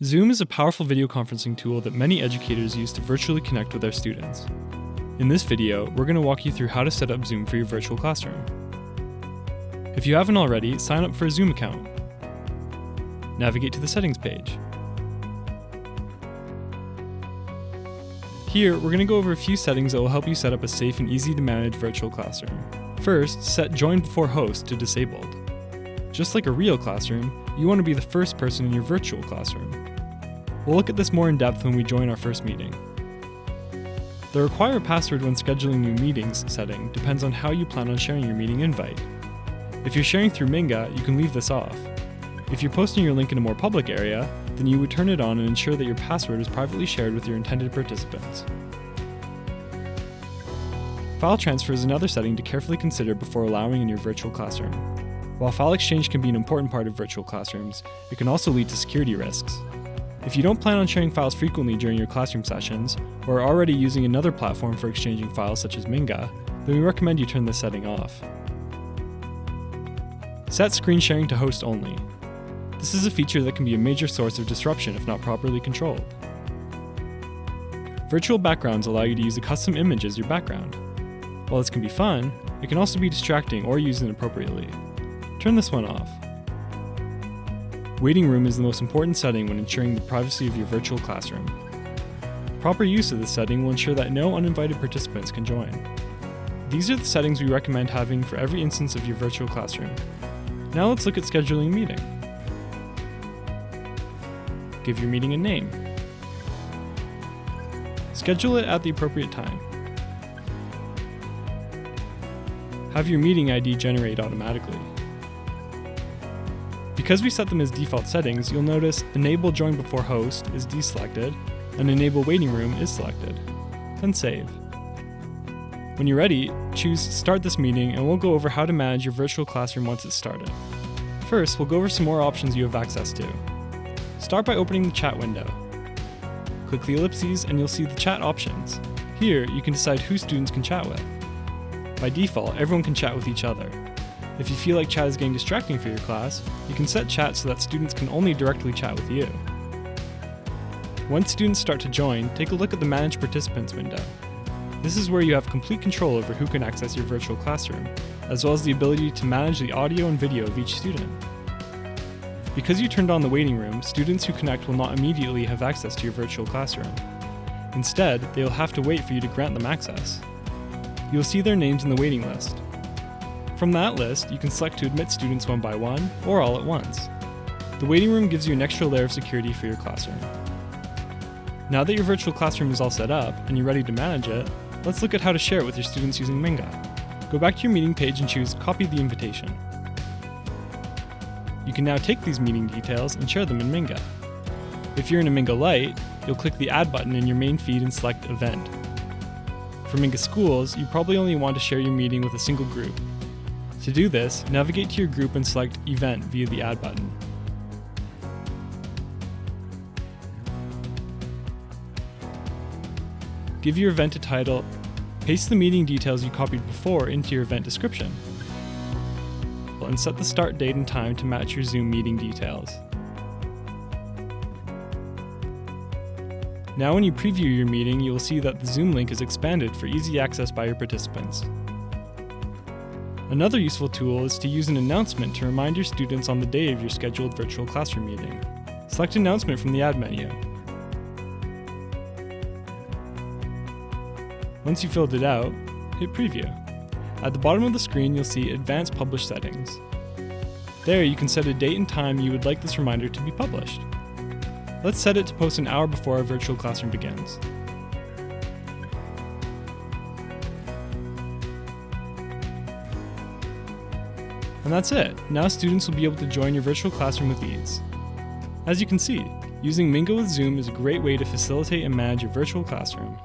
Zoom is a powerful video conferencing tool that many educators use to virtually connect with their students. In this video, we're going to walk you through how to set up Zoom for your virtual classroom. If you haven't already, sign up for a Zoom account. Navigate to the settings page. Here, we're going to go over a few settings that will help you set up a safe and easy to manage virtual classroom. First, set Join Before Host to Disabled. Just like a real classroom, you want to be the first person in your virtual classroom. We'll look at this more in depth when we join our first meeting. The Require a Password when scheduling new meetings setting depends on how you plan on sharing your meeting invite. If you're sharing through Minga, you can leave this off. If you're posting your link in a more public area, then you would turn it on and ensure that your password is privately shared with your intended participants. File transfer is another setting to carefully consider before allowing in your virtual classroom. While file exchange can be an important part of virtual classrooms, it can also lead to security risks. If you don't plan on sharing files frequently during your classroom sessions, or are already using another platform for exchanging files such as Minga, then we recommend you turn this setting off. Set screen sharing to host only. This is a feature that can be a major source of disruption if not properly controlled. Virtual backgrounds allow you to use a custom image as your background. While this can be fun, it can also be distracting or used inappropriately. Turn this one off. Waiting room is the most important setting when ensuring the privacy of your virtual classroom. Proper use of this setting will ensure that no uninvited participants can join. These are the settings we recommend having for every instance of your virtual classroom. Now let's look at scheduling a meeting. Give your meeting a name. Schedule it at the appropriate time. Have your meeting ID generate automatically. Because we set them as default settings, you'll notice Enable Join Before Host is deselected and Enable Waiting Room is selected. Then save. When you're ready, choose Start this meeting and we'll go over how to manage your virtual classroom once it's started. First, we'll go over some more options you have access to. Start by opening the chat window. Click the ellipses and you'll see the chat options. Here, you can decide who students can chat with. By default, everyone can chat with each other. If you feel like chat is getting distracting for your class, you can set chat so that students can only directly chat with you. Once students start to join, take a look at the Manage Participants window. This is where you have complete control over who can access your virtual classroom, as well as the ability to manage the audio and video of each student. Because you turned on the waiting room, students who connect will not immediately have access to your virtual classroom. Instead, they will have to wait for you to grant them access. You'll see their names in the waiting list. From that list, you can select to admit students one by one or all at once. The waiting room gives you an extra layer of security for your classroom. Now that your virtual classroom is all set up and you're ready to manage it, let's look at how to share it with your students using Minga. Go back to your meeting page and choose Copy the Invitation. You can now take these meeting details and share them in Minga. If you're in a Minga Lite, you'll click the Add button in your main feed and select Event. For Minga Schools, you probably only want to share your meeting with a single group. To do this, navigate to your group and select Event via the Add button. Give your event a title. Paste the meeting details you copied before into your event description. And set the start date and time to match your Zoom meeting details. Now when you preview your meeting, you will see that the Zoom link is expanded for easy access by your participants. Another useful tool is to use an announcement to remind your students on the day of your scheduled virtual classroom meeting. Select Announcement from the Add menu. Once you've filled it out, hit Preview. At the bottom of the screen, you'll see Advanced Publish Settings. There, you can set a date and time you would like this reminder to be published. Let's set it to post an hour before our virtual classroom begins. And that's it. Now students will be able to join your virtual classroom with ease. As you can see, using Minga with Zoom is a great way to facilitate and manage your virtual classroom.